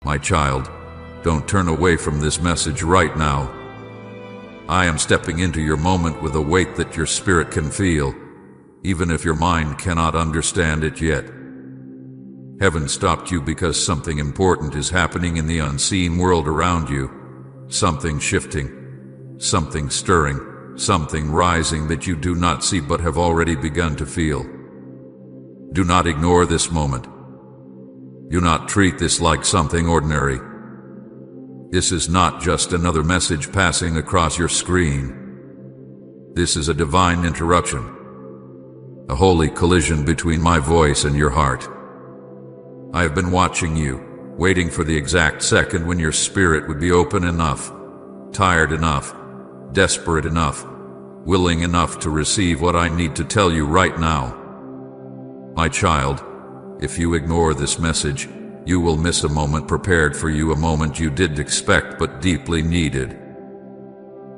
My child, don't turn away from this message right now. I am stepping into your moment with a weight that your spirit can feel, even if your mind cannot understand it yet. Heaven stopped you because something important is happening in the unseen world around you. Something shifting, something stirring, something rising that you do not see but have already begun to feel. Do not ignore this moment. Do not treat this like something ordinary. This is not just another message passing across your screen. This is a divine interruption, a holy collision between my voice and your heart. I have been watching you, waiting for the exact second when your spirit would be open enough, tired enough, desperate enough, willing enough to receive what I need to tell you right now. My child, if you ignore this message, you will miss a moment prepared for you, a moment you didn't expect but deeply needed.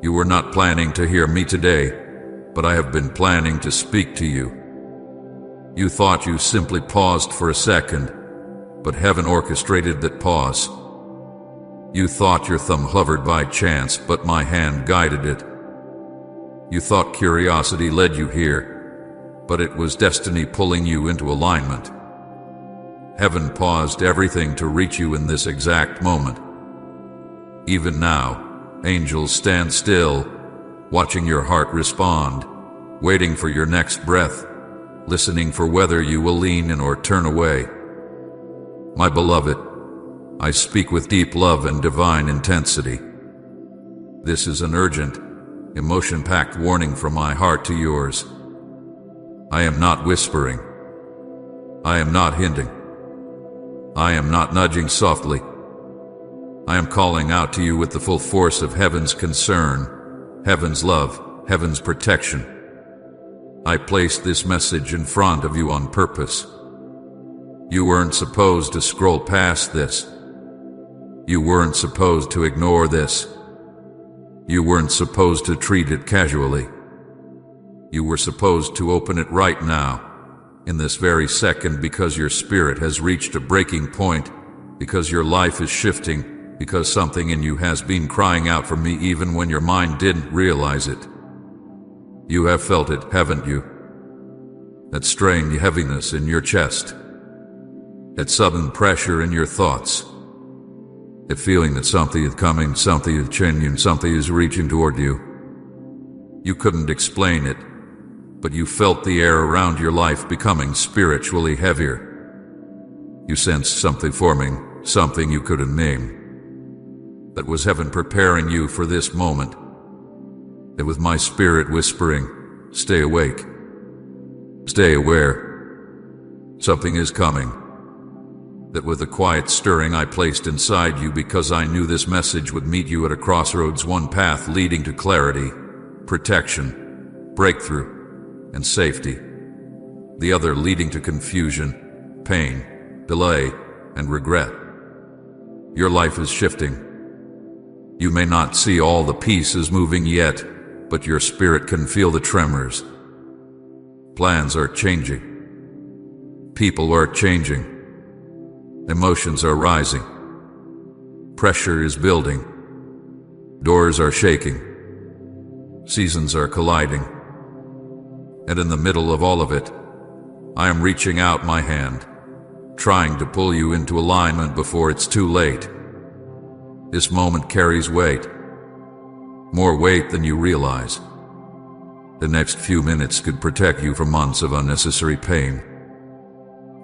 You were not planning to hear me today, but I have been planning to speak to you. You thought you simply paused for a second, but heaven orchestrated that pause. You thought your thumb hovered by chance, but my hand guided it. You thought curiosity led you here, but it was destiny pulling you into alignment. Heaven paused everything to reach you in this exact moment. Even now, angels stand still, watching your heart respond, waiting for your next breath, listening for whether you will lean in or turn away. My beloved, I speak with deep love and divine intensity. This is an urgent, emotion-packed warning from my heart to yours. I am not whispering. I am not hinting. I am not nudging softly. I am calling out to you with the full force of heaven's concern, heaven's love, heaven's protection. I placed this message in front of you on purpose. You weren't supposed to scroll past this. You weren't supposed to ignore this. You weren't supposed to treat it casually. You were supposed to open it right now, in this very second, because your spirit has reached a breaking point, because your life is shifting, because something in you has been crying out for me even when your mind didn't realize it. You have felt it, haven't you? That strange heaviness in your chest. That sudden pressure in your thoughts. That feeling that something is coming, something is changing, something is reaching toward you. You couldn't explain it, but you felt the air around your life becoming spiritually heavier. You sensed something forming, something you couldn't name. That was heaven preparing you for this moment. That was my spirit whispering, stay awake. Stay aware. Something is coming. That with a quiet stirring I placed inside you because I knew this message would meet you at a crossroads, one path leading to clarity, protection, breakthrough, and safety. The other leading to confusion, pain, delay, and regret. Your life is shifting. You may not see all the pieces moving yet, but your spirit can feel the tremors. Plans are changing. People are changing. Emotions are rising. Pressure is building. Doors are shaking. Seasons are colliding. And in the middle of all of it, I am reaching out my hand, trying to pull you into alignment before it's too late. This moment carries weight. More weight than you realize. The next few minutes could protect you from months of unnecessary pain.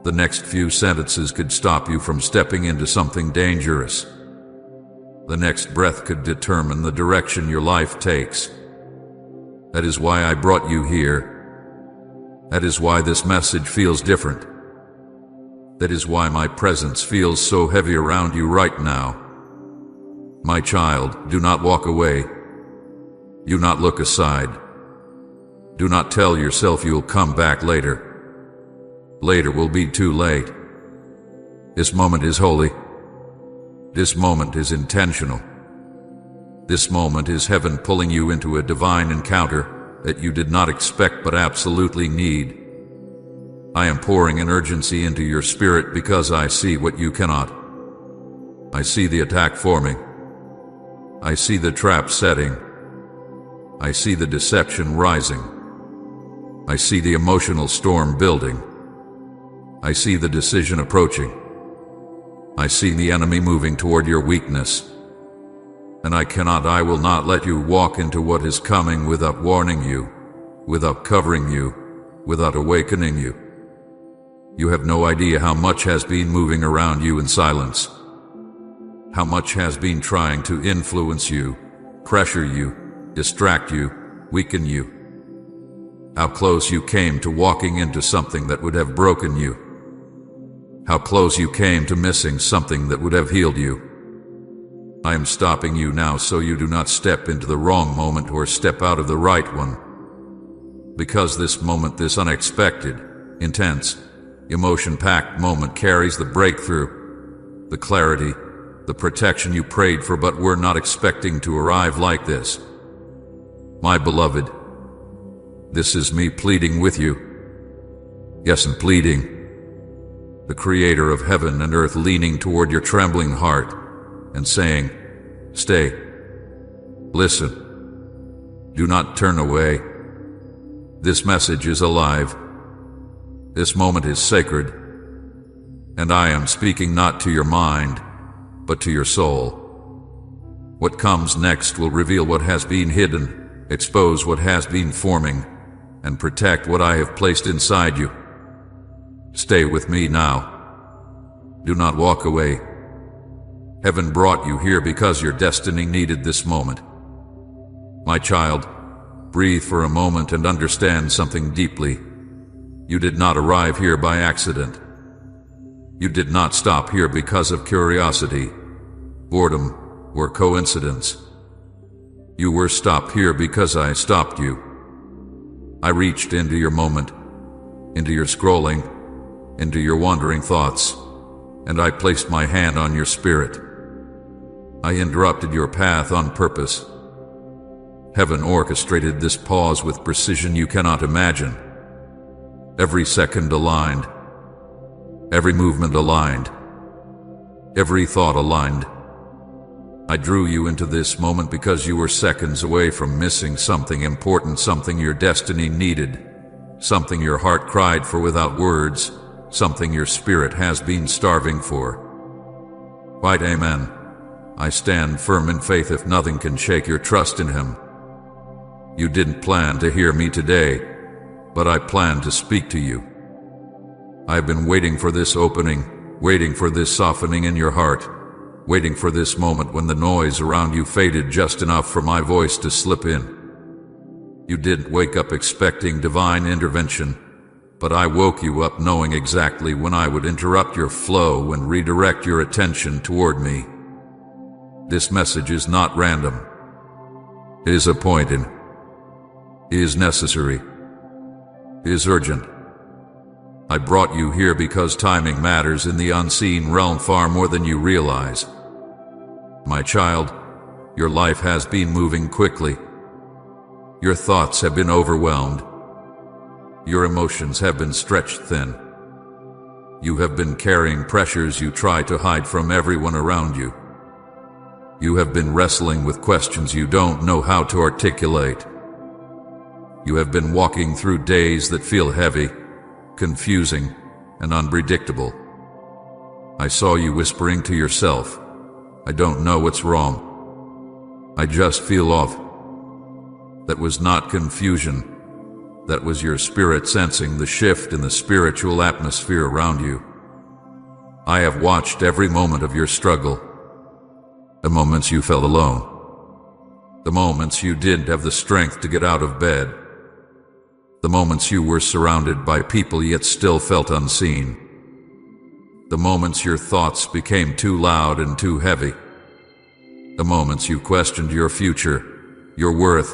The next few sentences could stop you from stepping into something dangerous. The next breath could determine the direction your life takes. That is why I brought you here. That is why this message feels different. That is why my presence feels so heavy around you right now. My child, do not walk away. Do not look aside. Do not tell yourself you'll come back later. Later will be too late. This moment is holy. This moment is intentional. This moment is heaven pulling you into a divine encounter that you did not expect but absolutely need. I am pouring an urgency into your spirit because I see what you cannot. I I see the attack forming. I see the trap setting. I see the deception rising. I see the emotional storm building. I see the decision approaching. I see the enemy moving toward your weakness. And I will not let you walk into what is coming without warning you, without covering you, without awakening you. You have no idea how much has been moving around you in silence. How much has been trying to influence you, pressure you, distract you, weaken you. How close you came to walking into something that would have broken you. How close you came to missing something that would have healed you. I am stopping you now so you do not step into the wrong moment or step out of the right one. Because this moment, this unexpected, intense, emotion-packed moment carries the breakthrough, the clarity, the protection you prayed for but were not expecting to arrive like this. My beloved, this is me pleading with you. Yes, and pleading. The Creator of heaven and earth leaning toward your trembling heart and saying, stay, listen, do not turn away. This message is alive. This moment is sacred. And I am speaking not to your mind, but to your soul. What comes next will reveal what has been hidden, expose what has been forming, and protect what I have placed inside you. Stay with me now. Do not walk away. Heaven brought you here because your destiny needed this moment. My child, breathe for a moment and understand something deeply. You did not arrive here by accident. You did not stop here because of curiosity, boredom, or coincidence. You were stopped here because I stopped you. I reached into your moment, into your scrolling, into your wandering thoughts, and I placed my hand on your spirit. I interrupted your path on purpose. Heaven orchestrated this pause with precision you cannot imagine. Every second aligned. Every movement aligned. Every thought aligned. I drew you into this moment because you were seconds away from missing something important, something your destiny needed, something your heart cried for without words, something your spirit has been starving for. Quite amen. I stand firm in faith if nothing can shake your trust in Him. You didn't plan to hear me today, but I planned to speak to you. I've been waiting for this opening, waiting for this softening in your heart, waiting for this moment when the noise around you faded just enough for my voice to slip in. You didn't wake up expecting divine intervention, but I woke you up knowing exactly when I would interrupt your flow and redirect your attention toward me. This message is not random. It is appointed. It is necessary. It is urgent. I brought you here because timing matters in the unseen realm far more than you realize. My child, your life has been moving quickly. Your thoughts have been overwhelmed. Your emotions have been stretched thin. You have been carrying pressures you try to hide from everyone around you. You have been wrestling with questions you don't know how to articulate. You have been walking through days that feel heavy, confusing, and unpredictable. I saw you whispering to yourself, I don't know what's wrong. I just feel off. That was not confusion. That was your spirit sensing the shift in the spiritual atmosphere around you. I have watched every moment of your struggle. The moments you felt alone. The moments you didn't have the strength to get out of bed. The moments you were surrounded by people yet still felt unseen. The moments your thoughts became too loud and too heavy. The moments you questioned your future, your worth,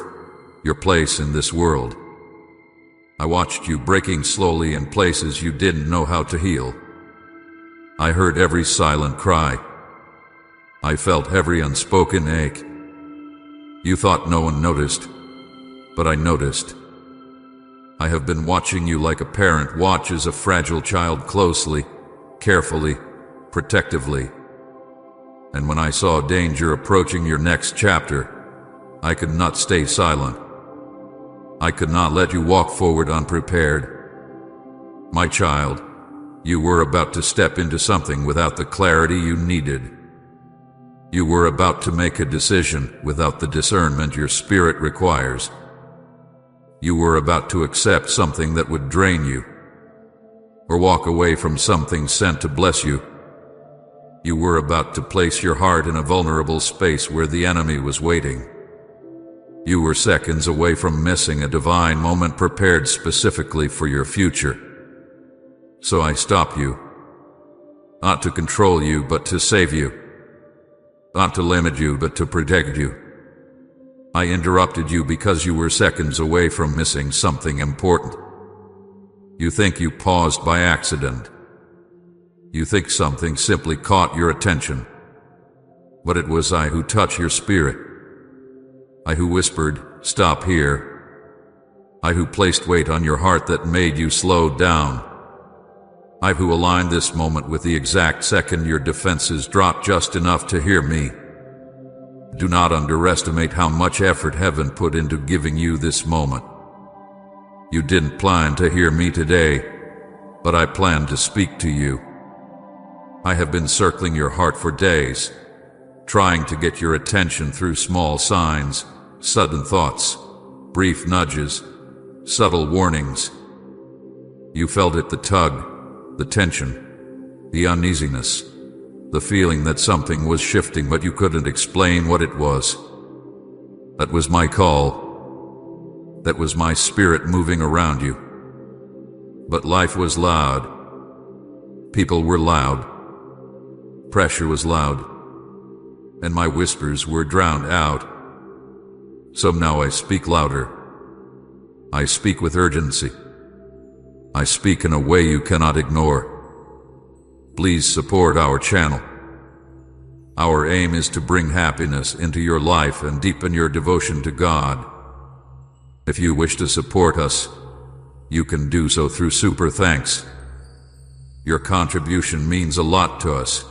your place in this world. I watched you breaking slowly in places you didn't know how to heal. I heard every silent cry. I felt every unspoken ache. You thought no one noticed, but I noticed. I have been watching you like a parent watches a fragile child closely, carefully, protectively. And when I saw danger approaching your next chapter, I could not stay silent. I could not let you walk forward unprepared. My child, you were about to step into something without the clarity you needed. You were about to make a decision without the discernment your spirit requires. You were about to accept something that would drain you, or walk away from something sent to bless you. You were about to place your heart in a vulnerable space where the enemy was waiting. You were seconds away from missing a divine moment prepared specifically for your future. So I stop you, not to control you, but to save you, not to limit you, but to protect you. I interrupted you because you were seconds away from missing something important. You think you paused by accident. You think something simply caught your attention. But it was I who touched your spirit. I who whispered, "Stop here." I who placed weight on your heart that made you slow down. I who aligned this moment with the exact second your defenses dropped just enough to hear me. Do not underestimate how much effort heaven put into giving you this moment. You didn't plan to hear me today, but I planned to speak to you. I have been circling your heart for days, trying to get your attention through small signs, sudden thoughts, brief nudges, subtle warnings. You felt it, the tug, the tension, the uneasiness, the feeling that something was shifting but you couldn't explain what it was. That was my call. That was my spirit moving around you. But life was loud. People were loud. Pressure was loud. And my whispers were drowned out. So now I speak louder. I speak with urgency. I speak in a way you cannot ignore. Please support our channel. Our aim is to bring happiness into your life and deepen your devotion to God. If you wish to support us, you can do so through Super Thanks. Your contribution means a lot to us.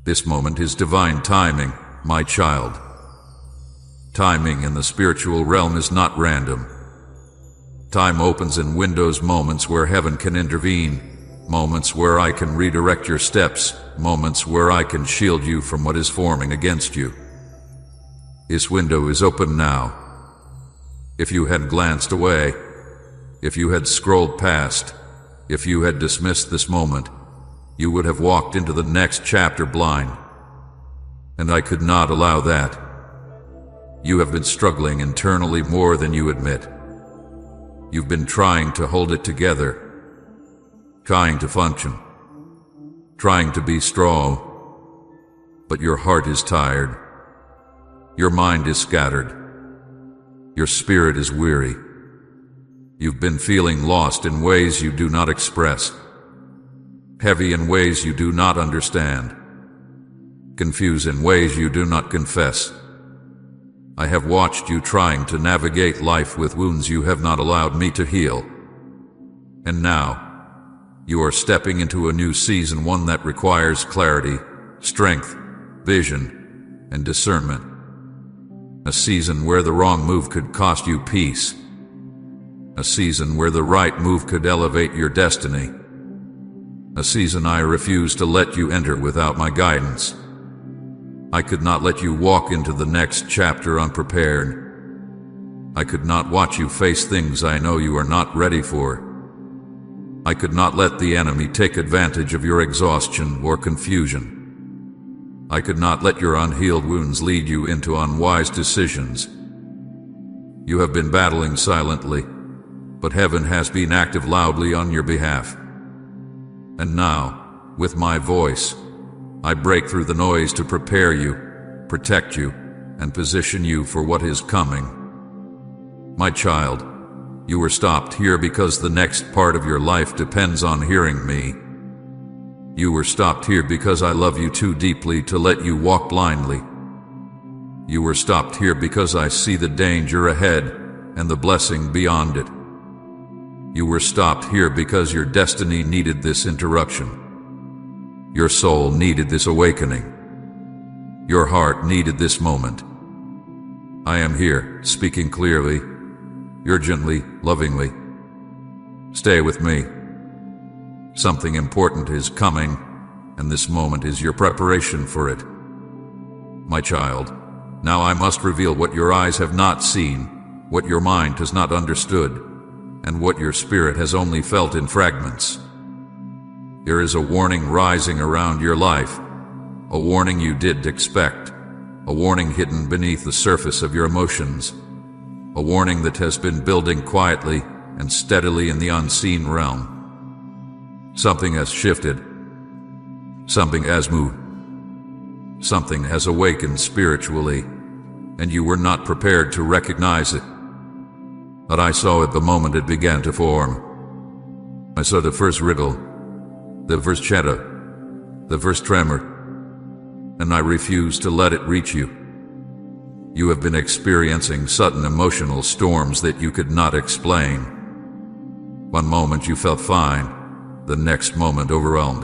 This moment is divine timing, my child. Timing in the spiritual realm is not random. Time opens in windows, moments where heaven can intervene, moments where I can redirect your steps, moments where I can shield you from what is forming against you. This window is open now. If you had glanced away, if you had scrolled past, if you had dismissed this moment, you would have walked into the next chapter blind. And I could not allow that. You have been struggling internally more than you admit. You've been trying to hold it together, trying to function, trying to be strong, but your heart is tired. Your mind is scattered. Your spirit is weary. You've been feeling lost in ways you do not express, heavy in ways you do not understand, confused in ways you do not confess. I have watched you trying to navigate life with wounds you have not allowed me to heal. And now, you are stepping into a new season, one that requires clarity, strength, vision, and discernment. A season where the wrong move could cost you peace. A season where the right move could elevate your destiny. A season I refuse to let you enter without my guidance. I could not let you walk into the next chapter unprepared. I could not watch you face things I know you are not ready for. I could not let the enemy take advantage of your exhaustion or confusion. I could not let your unhealed wounds lead you into unwise decisions. You have been battling silently, but heaven has been active loudly on your behalf. And now, with my voice, I break through the noise to prepare you, protect you, and position you for what is coming. My child, you were stopped here because the next part of your life depends on hearing me. You were stopped here because I love you too deeply to let you walk blindly. You were stopped here because I see the danger ahead and the blessing beyond it. You were stopped here because your destiny needed this interruption. Your soul needed this awakening. Your heart needed this moment. I am here, speaking clearly, urgently, lovingly. Stay with me. Something important is coming, and this moment is your preparation for it. My child, now I must reveal what your eyes have not seen, what your mind has not understood, and what your spirit has only felt in fragments. There is a warning rising around your life, a warning you didn't expect, a warning hidden beneath the surface of your emotions, a warning that has been building quietly and steadily in the unseen realm. Something has shifted. Something has moved. Something has awakened spiritually, and you were not prepared to recognize it. But I saw it the moment it began to form. I saw the first wriggle, the first shudder, the first tremor, and I refused to let it reach you. You have been experiencing sudden emotional storms that you could not explain. One moment you felt fine, the next moment overwhelmed.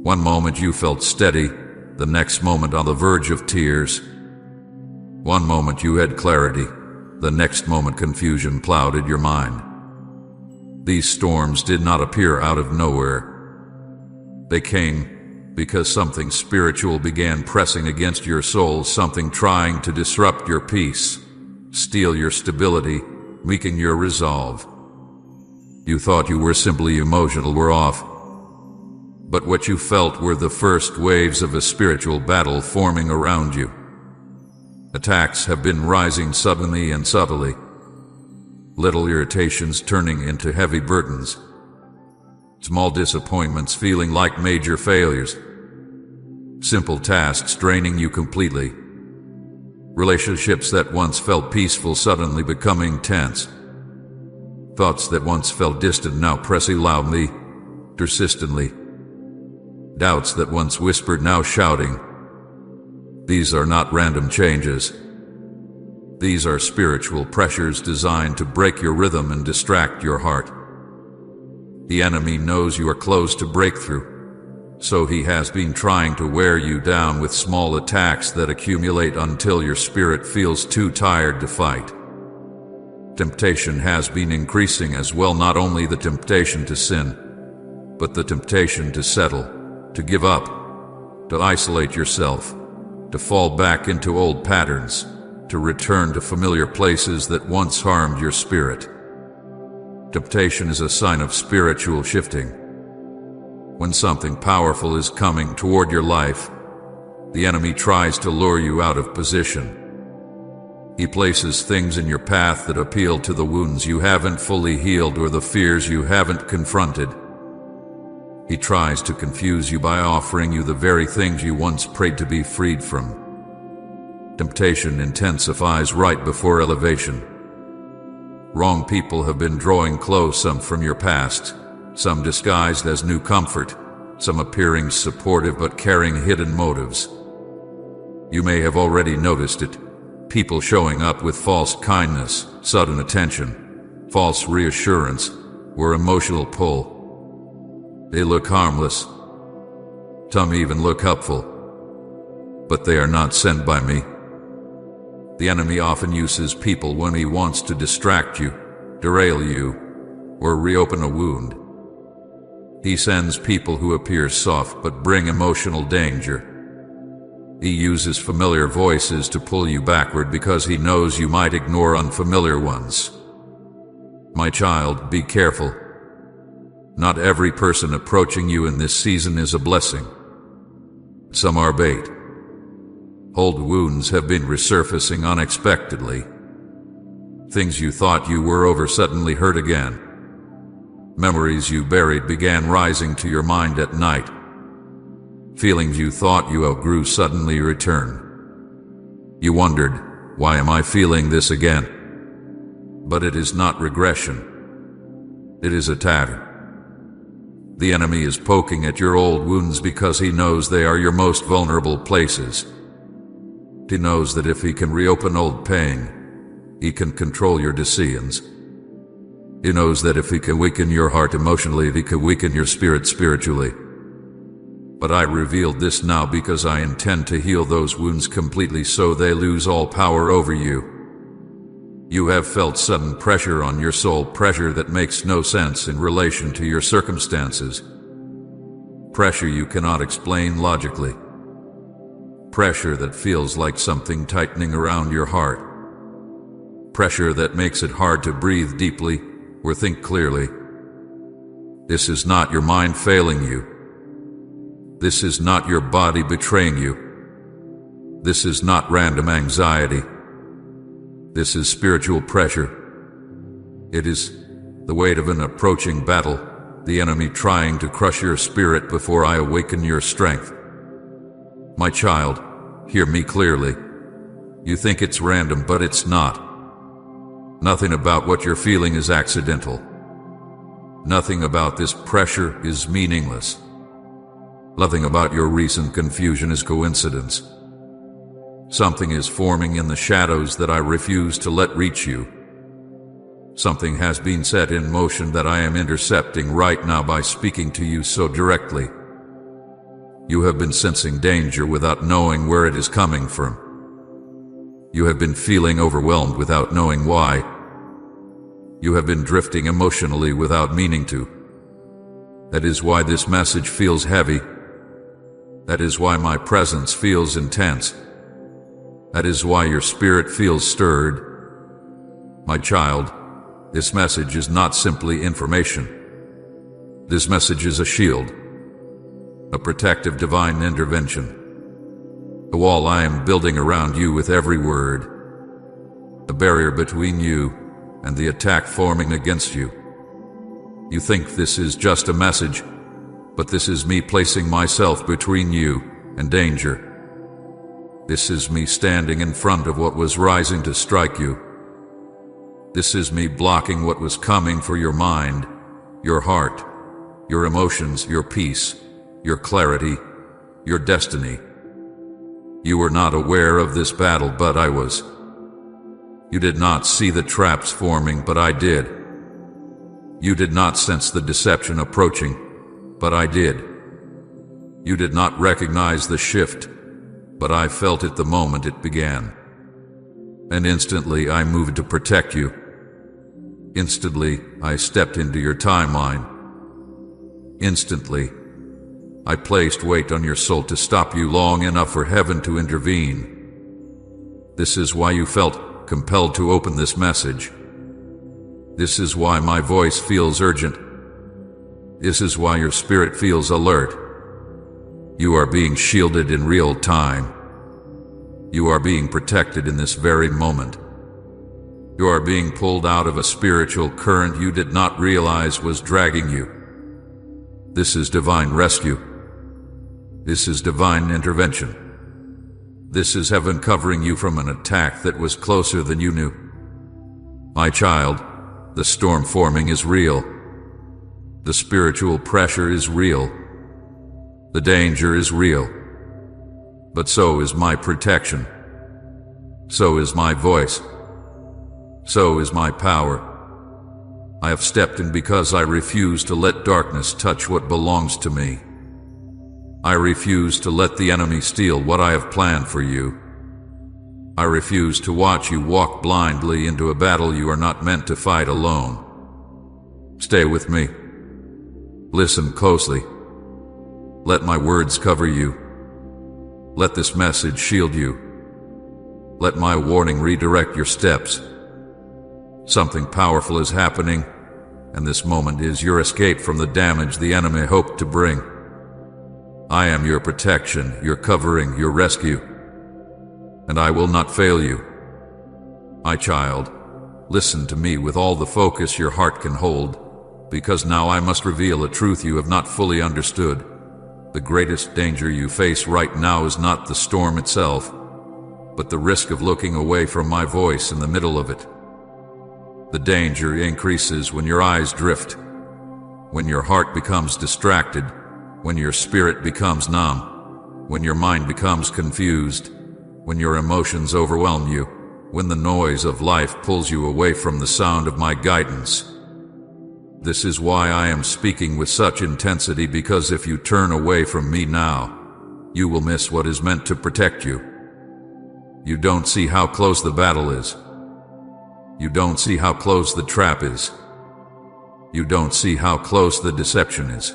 One moment you felt steady, the next moment on the verge of tears. One moment you had clarity, the next moment confusion clouded your mind. These storms did not appear out of nowhere. They came because something spiritual began pressing against your soul, something trying to disrupt your peace, steal your stability, weaken your resolve. You thought you were simply emotional, were off. But what you felt were the first waves of a spiritual battle forming around you. Attacks have been rising suddenly and subtly. Little irritations turning into heavy burdens. Small disappointments feeling like major failures. Simple tasks draining you completely. Relationships that once felt peaceful suddenly becoming tense. Thoughts that once felt distant now pressing loudly, persistently. Doubts that once whispered now shouting. These are not random changes. These are spiritual pressures designed to break your rhythm and distract your heart. The enemy knows you are close to breakthrough, so he has been trying to wear you down with small attacks that accumulate until your spirit feels too tired to fight. Temptation has been increasing as well, not only the temptation to sin, but the temptation to settle, to give up, to isolate yourself, to fall back into old patterns, to return to familiar places that once harmed your spirit. Temptation is a sign of spiritual shifting. When something powerful is coming toward your life, the enemy tries to lure you out of position. He places things in your path that appeal to the wounds you haven't fully healed or the fears you haven't confronted. He tries to confuse you by offering you the very things you once prayed to be freed from. Temptation intensifies right before elevation. Wrong people have been drawing close, some from your past, some disguised as new comfort, some appearing supportive but carrying hidden motives. You may have already noticed it. People showing up with false kindness, sudden attention, false reassurance, or emotional pull. They look harmless. Some even look helpful. But they are not sent by me. The enemy often uses people when he wants to distract you, derail you, or reopen a wound. He sends people who appear soft but bring emotional danger. He uses familiar voices to pull you backward because he knows you might ignore unfamiliar ones. My child, be careful. Not every person approaching you in this season is a blessing. Some are bait. Old wounds have been resurfacing unexpectedly. Things you thought you were over suddenly hurt again. Memories you buried began rising to your mind at night. Feelings you thought you outgrew suddenly return. You wondered, why am I feeling this again? But it is not regression. It is a tatter. The enemy is poking at your old wounds because he knows they are your most vulnerable places. He knows that if he can reopen old pain, he can control your decisions. He knows that if he can weaken your heart emotionally, he can weaken your spirit spiritually. But I revealed this now because I intend to heal those wounds completely so they lose all power over you. You have felt sudden pressure on your soul, pressure that makes no sense in relation to your circumstances. Pressure you cannot explain logically. Pressure that feels like something tightening around your heart. Pressure that makes it hard to breathe deeply or think clearly. This is not your mind failing you. This is not your body betraying you. This is not random anxiety. This is spiritual pressure. It is the weight of an approaching battle, the enemy trying to crush your spirit before I awaken your strength. My child, hear me clearly. You think it's random, but it's not. Nothing about what you're feeling is accidental. Nothing about this pressure is meaningless. Nothing about your recent confusion is coincidence. Something is forming in the shadows that I refuse to let reach you. Something has been set in motion that I am intercepting right now by speaking to you so directly. You have been sensing danger without knowing where it is coming from. You have been feeling overwhelmed without knowing why. You have been drifting emotionally without meaning to. That is why this message feels heavy. That is why my presence feels intense. That is why your spirit feels stirred. My child, this message is not simply information. This message is a shield, a protective divine intervention, a wall I am building around you with every word, a barrier between you and the attack forming against you. You think this is just a message, but this is me placing myself between you and danger. This is me standing in front of what was rising to strike you. This is me blocking what was coming for your mind, your heart, your emotions, your peace, your clarity, your destiny. You were not aware of this battle, but I was. You did not see the traps forming, but I did. You did not sense the deception approaching, but I did. You did not recognize the shift, but I felt it the moment it began. And instantly I moved to protect you. Instantly I stepped into your timeline. Instantly I placed weight on your soul to stop you long enough for heaven to intervene. This is why you felt compelled to open this message. This is why my voice feels urgent. This is why your spirit feels alert. You are being shielded in real time. You are being protected in this very moment. You are being pulled out of a spiritual current you did not realize was dragging you. This is divine rescue. This is divine intervention. This is heaven covering you from an attack that was closer than you knew. My child, the storm forming is real. The spiritual pressure is real. The danger is real. But so is my protection. So is my voice. So is my power. I have stepped in because I refuse to let darkness touch what belongs to me. I refuse to let the enemy steal what I have planned for you. I refuse to watch you walk blindly into a battle you are not meant to fight alone. Stay with me. Listen closely. Let my words cover you. Let this message shield you. Let my warning redirect your steps. Something powerful is happening, and this moment is your escape from the damage the enemy hoped to bring. I am your protection, your covering, your rescue, and I will not fail you. My child, listen to me with all the focus your heart can hold, because now I must reveal a truth you have not fully understood. The greatest danger you face right now is not the storm itself, but the risk of looking away from my voice in the middle of it. The danger increases when your eyes drift, when your heart becomes distracted, when your spirit becomes numb, when your mind becomes confused, when your emotions overwhelm you, when the noise of life pulls you away from the sound of my guidance. This is why I am speaking with such intensity, because if you turn away from me now, you will miss what is meant to protect you. You don't see how close the battle is. You don't see how close the trap is. You don't see how close the deception is.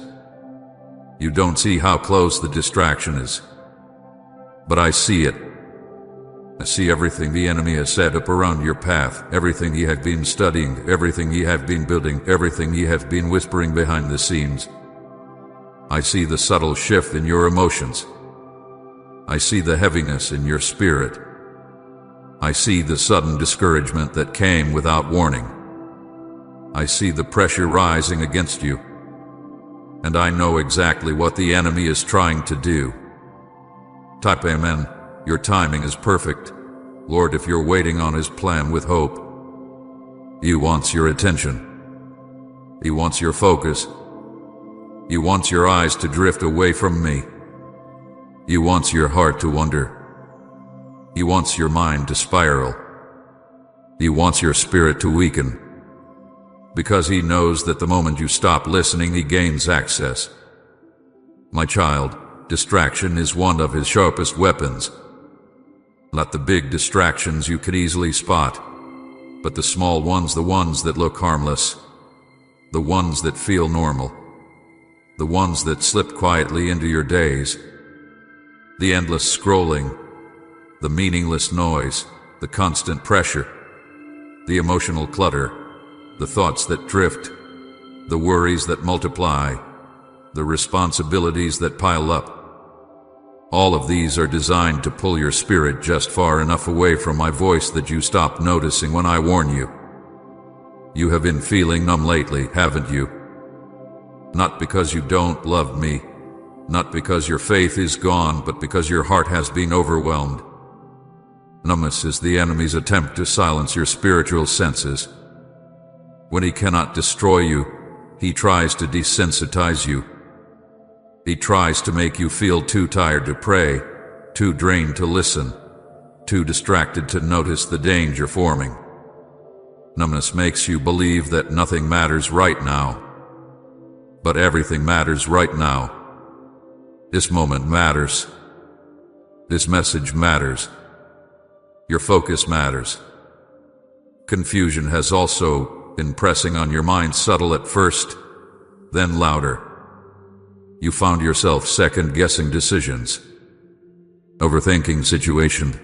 You don't see how close the distraction is. But I see it. I see everything the enemy has set up around your path, everything he has been studying, everything he has been building, everything he has been whispering behind the scenes. I see the subtle shift in your emotions. I see the heaviness in your spirit. I see the sudden discouragement that came without warning. I see the pressure rising against you. And I know exactly what the enemy is trying to do. Type Amen. Your timing is perfect, Lord, if you're waiting on His plan with hope. He wants your attention. He wants your focus. He wants your eyes to drift away from me. He wants your heart to wander. He wants your mind to spiral. He wants your spirit to weaken. Because He knows that the moment you stop listening, He gains access. My child, distraction is one of His sharpest weapons. Not the big distractions you can easily spot, but the small ones, the ones that look harmless, the ones that feel normal, the ones that slip quietly into your days. The endless scrolling, the meaningless noise, the constant pressure, the emotional clutter, the thoughts that drift, the worries that multiply, the responsibilities that pile up. All of these are designed to pull your spirit just far enough away from my voice that you stop noticing when I warn you. You have been feeling numb lately, haven't you? Not because you don't love me, not because your faith is gone, but because your heart has been overwhelmed. Numbness is the enemy's attempt to silence your spiritual senses. When he cannot destroy you, he tries to desensitize you. He tries to make you feel too tired to pray, too drained to listen, too distracted to notice the danger forming. Numbness makes you believe that nothing matters right now. But everything matters right now. This moment matters. This message matters. Your focus matters. Confusion has also been pressing on your mind, subtle at first, then louder. You found yourself second-guessing decisions, overthinking situation,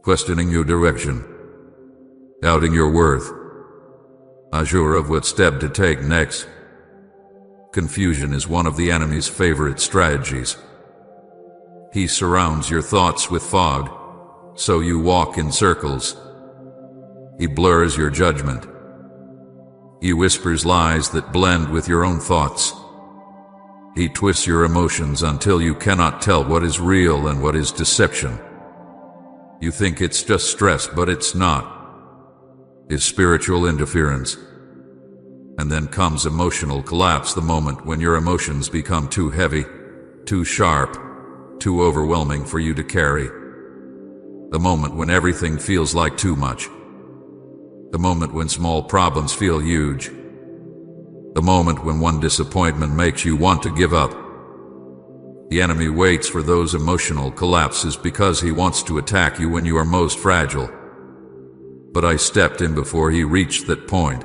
questioning your direction, doubting your worth, unsure of what step to take next. Confusion is one of the enemy's favorite strategies. He surrounds your thoughts with fog, so you walk in circles. He blurs your judgment. He whispers lies that blend with your own thoughts. He twists your emotions until you cannot tell what is real and what is deception. You think it's just stress, but it's not. It's spiritual interference. And then comes emotional collapse, the moment when your emotions become too heavy, too sharp, too overwhelming for you to carry. The moment when everything feels like too much. The moment when small problems feel huge. The moment when one disappointment makes you want to give up. The enemy waits for those emotional collapses because he wants to attack you when you are most fragile. But I stepped in before he reached that point.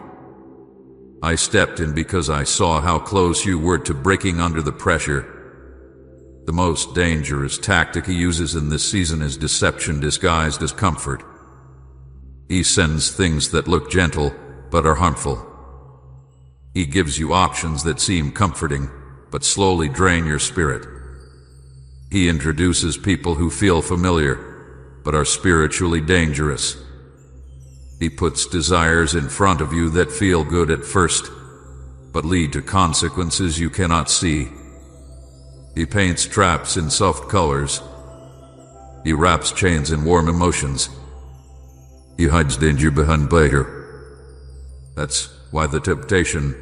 I stepped in because I saw how close you were to breaking under the pressure. The most dangerous tactic he uses in this season is deception disguised as comfort. He sends things that look gentle but are harmful. He gives you options that seem comforting, but slowly drain your spirit. He introduces people who feel familiar, but are spiritually dangerous. He puts desires in front of you that feel good at first, but lead to consequences you cannot see. He paints traps in soft colors. He wraps chains in warm emotions. He hides danger behind pleasure. That's why the temptation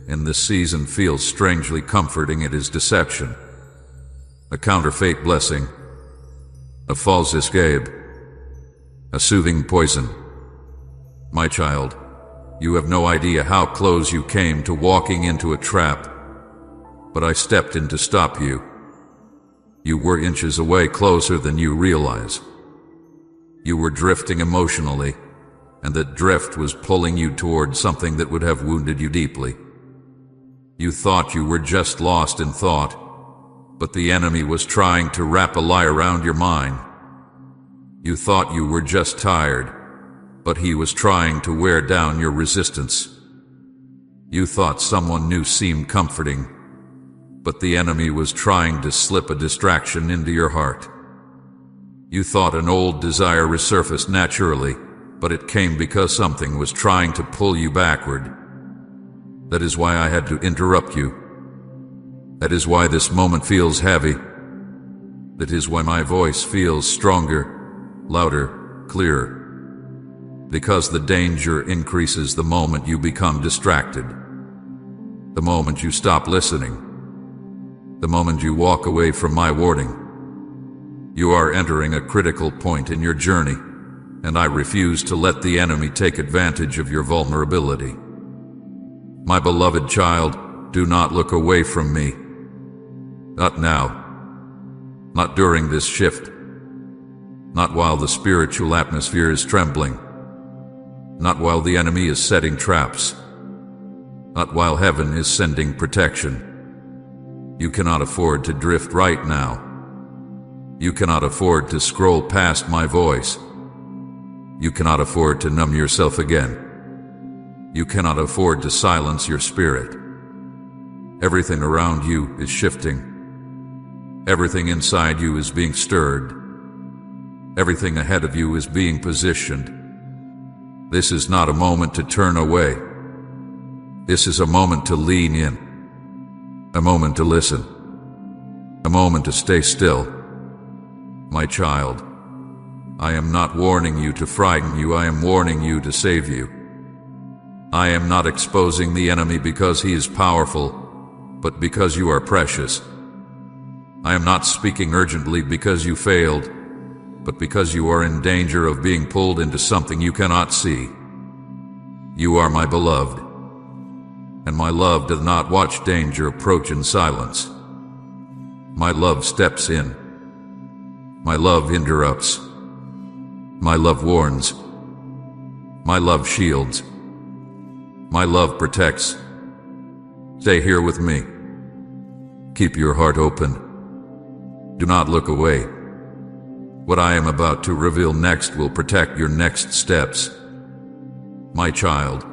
in this season feels strangely comforting. It is deception, a counterfeit blessing, a false escape, a soothing poison. My child, You have no idea how close you came to walking into a trap, but I stepped in to stop you. You were inches away, closer than you realize. You were drifting emotionally, and that drift was pulling you toward something that would have wounded you deeply. You thought you were just lost in thought, but the enemy was trying to wrap a lie around your mind. You thought you were just tired, but he was trying to wear down your resistance. You thought someone new seemed comforting, but the enemy was trying to slip a distraction into your heart. You thought an old desire resurfaced naturally, but it came because something was trying to pull you backward. That is why I had to interrupt you. That is why this moment feels heavy. That is why my voice feels stronger, louder, clearer. Because the danger increases the moment you become distracted. The moment you stop listening. The moment you walk away from my warning. You are entering a critical point in your journey, and I refuse to let the enemy take advantage of your vulnerability. My beloved child, do not look away from me. Not now. Not during this shift. Not while the spiritual atmosphere is trembling. Not while the enemy is setting traps. Not while heaven is sending protection. You cannot afford to drift right now. You cannot afford to scroll past my voice. You cannot afford to numb yourself again. You cannot afford to silence your spirit. Everything around you is shifting. Everything inside you is being stirred. Everything ahead of you is being positioned. This is not a moment to turn away. This is a moment to lean in. A moment to listen. A moment to stay still. My child, I am not warning you to frighten you, I am warning you to save you. I am not exposing the enemy because he is powerful, but because you are precious. I am not speaking urgently because you failed, but because you are in danger of being pulled into something you cannot see. You are my beloved, and my love does not watch danger approach in silence. My love steps in. My love interrupts. My love warns. My love shields. My love protects. Stay here with me. Keep your heart open. Do not look away. What I am about to reveal next will protect your next steps. My child,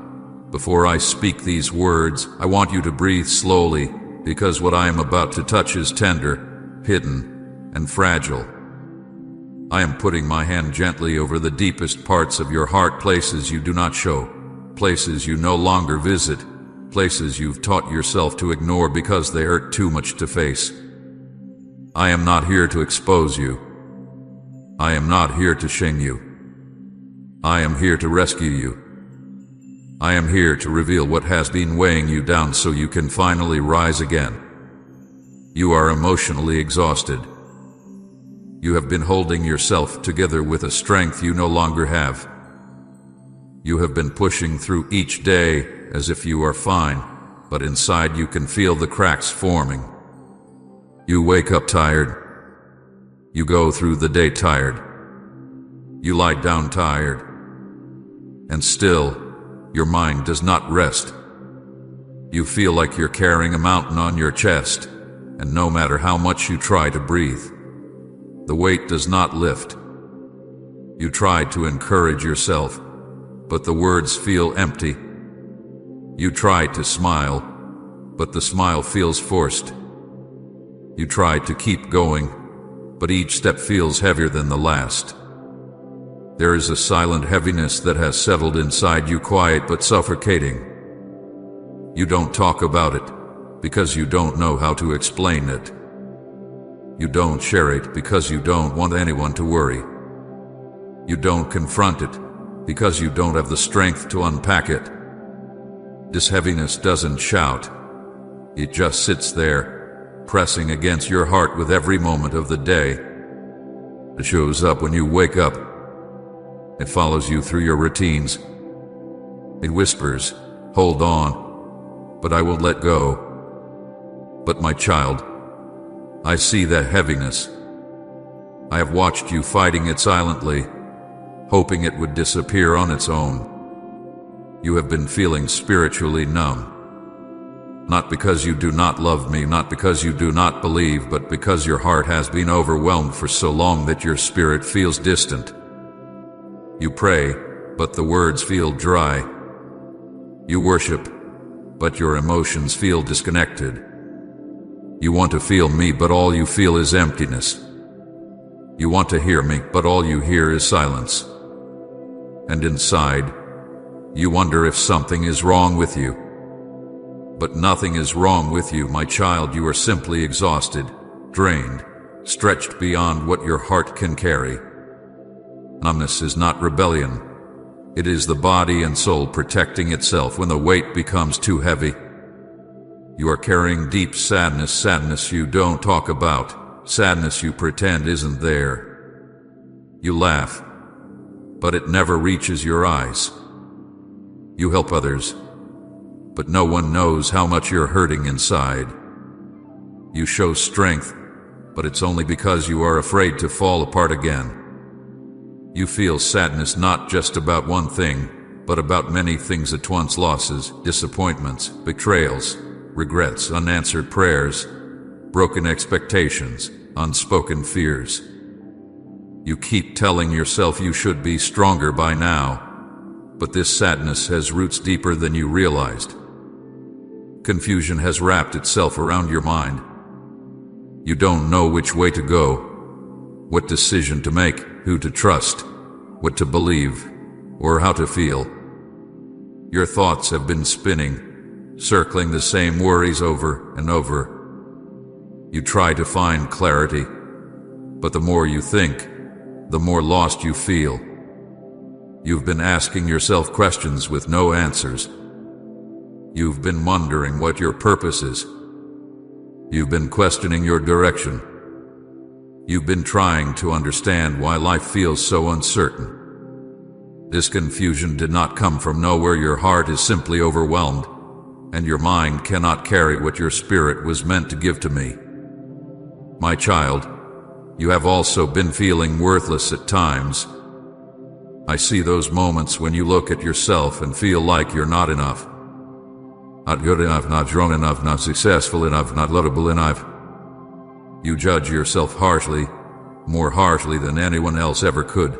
before I speak these words, I want you to breathe slowly, because what I am about to touch is tender, hidden, and fragile. I am putting my hand gently over the deepest parts of your heart, places you do not show, places you no longer visit, places you've taught yourself to ignore because they hurt too much to face. I am not here to expose you. I am not here to shame you. I am here to rescue you. I am here to reveal what has been weighing you down so you can finally rise again. You are emotionally exhausted. You have been holding yourself together with a strength you no longer have. You have been pushing through each day as if you are fine, but inside you can feel the cracks forming. You wake up tired. You go through the day tired. You lie down tired. And still, your mind does not rest. You feel like you're carrying a mountain on your chest, and no matter how much you try to breathe, the weight does not lift. You try to encourage yourself, but the words feel empty. You try to smile, but the smile feels forced. You try to keep going, but each step feels heavier than the last. There is a silent heaviness that has settled inside you, quiet but suffocating. You don't talk about it because you don't know how to explain it. You don't share it because you don't want anyone to worry. You don't confront it because you don't have the strength to unpack it. This heaviness doesn't shout. It just sits there, pressing against your heart with every moment of the day. It shows up when you wake up. It follows you through your routines. It whispers, "Hold on," but I won't let go. But my child, I see that heaviness. I have watched you fighting it silently, hoping it would disappear on its own. You have been feeling spiritually numb. Not because you do not love me, not because you do not believe, but because your heart has been overwhelmed for so long that your spirit feels distant. You pray, but the words feel dry. You worship, but your emotions feel disconnected. You want to feel me, but all you feel is emptiness. You want to hear me, but all you hear is silence. And inside, you wonder if something is wrong with you. But nothing is wrong with you, my child. You are simply exhausted, drained, stretched beyond what your heart can carry. Numbness is not rebellion. It is the body and soul protecting itself when the weight becomes too heavy. You are carrying deep sadness, sadness you don't talk about, sadness you pretend isn't there. You laugh, but it never reaches your eyes. You help others, but no one knows how much you're hurting inside. You show strength, but it's only because you are afraid to fall apart again. You feel sadness not just about one thing, but about many things at once: losses, disappointments, betrayals, regrets, unanswered prayers, broken expectations, unspoken fears. You keep telling yourself you should be stronger by now, but this sadness has roots deeper than you realized. Confusion has wrapped itself around your mind. You don't know which way to go, what decision to make, who to trust, what to believe, or how to feel. Your thoughts have been spinning, circling the same worries over and over. You try to find clarity, but the more you think, the more lost you feel. You've been asking yourself questions with no answers. You've been wondering what your purpose is. You've been questioning your direction. You've been trying to understand why life feels so uncertain. This confusion did not come from nowhere. Your heart is simply overwhelmed, and your mind cannot carry what your spirit was meant to give to me. My child, you have also been feeling worthless at times. I see those moments when you look at yourself and feel like you're not enough. Not good enough, not strong enough, not successful enough, not lovable enough. You judge yourself harshly, more harshly than anyone else ever could.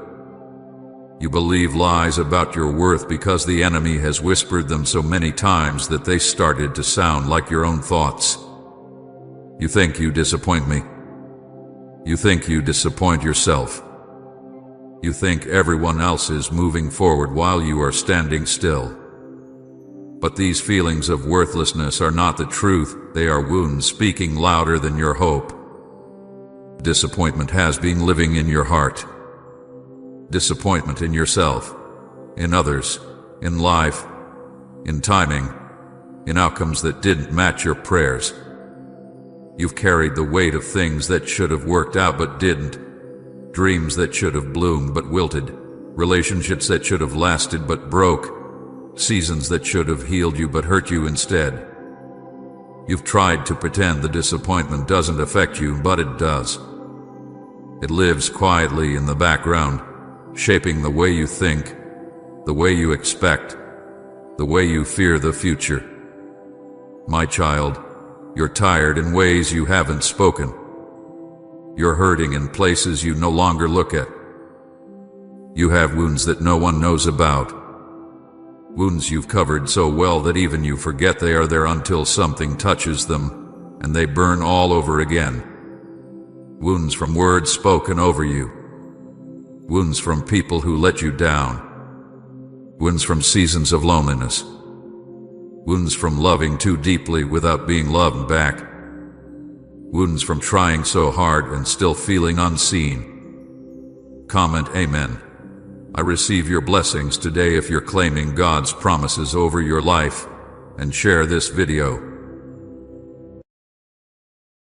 You believe lies about your worth because the enemy has whispered them so many times that they started to sound like your own thoughts. You think you disappoint me. You think you disappoint yourself. You think everyone else is moving forward while you are standing still. But these feelings of worthlessness are not the truth. They are wounds speaking louder than your hope. Disappointment has been living in your heart. Disappointment in yourself, in others, in life, in timing, in outcomes that didn't match your prayers. You've carried the weight of things that should have worked out but didn't, dreams that should have bloomed but wilted, relationships that should have lasted but broke, seasons that should have healed you but hurt you instead. You've tried to pretend the disappointment doesn't affect you, but it does. It lives quietly in the background, shaping the way you think, the way you expect, the way you fear the future. My child, you're tired in ways you haven't spoken. You're hurting in places you no longer look at. You have wounds that no one knows about. Wounds you've covered so well that even you forget they are there until something touches them, and they burn all over again. Wounds from words spoken over you. Wounds from people who let you down. Wounds from seasons of loneliness. Wounds from loving too deeply without being loved back. Wounds from trying so hard and still feeling unseen. Comment Amen. I receive your blessings today if you're claiming God's promises over your life, and share this video.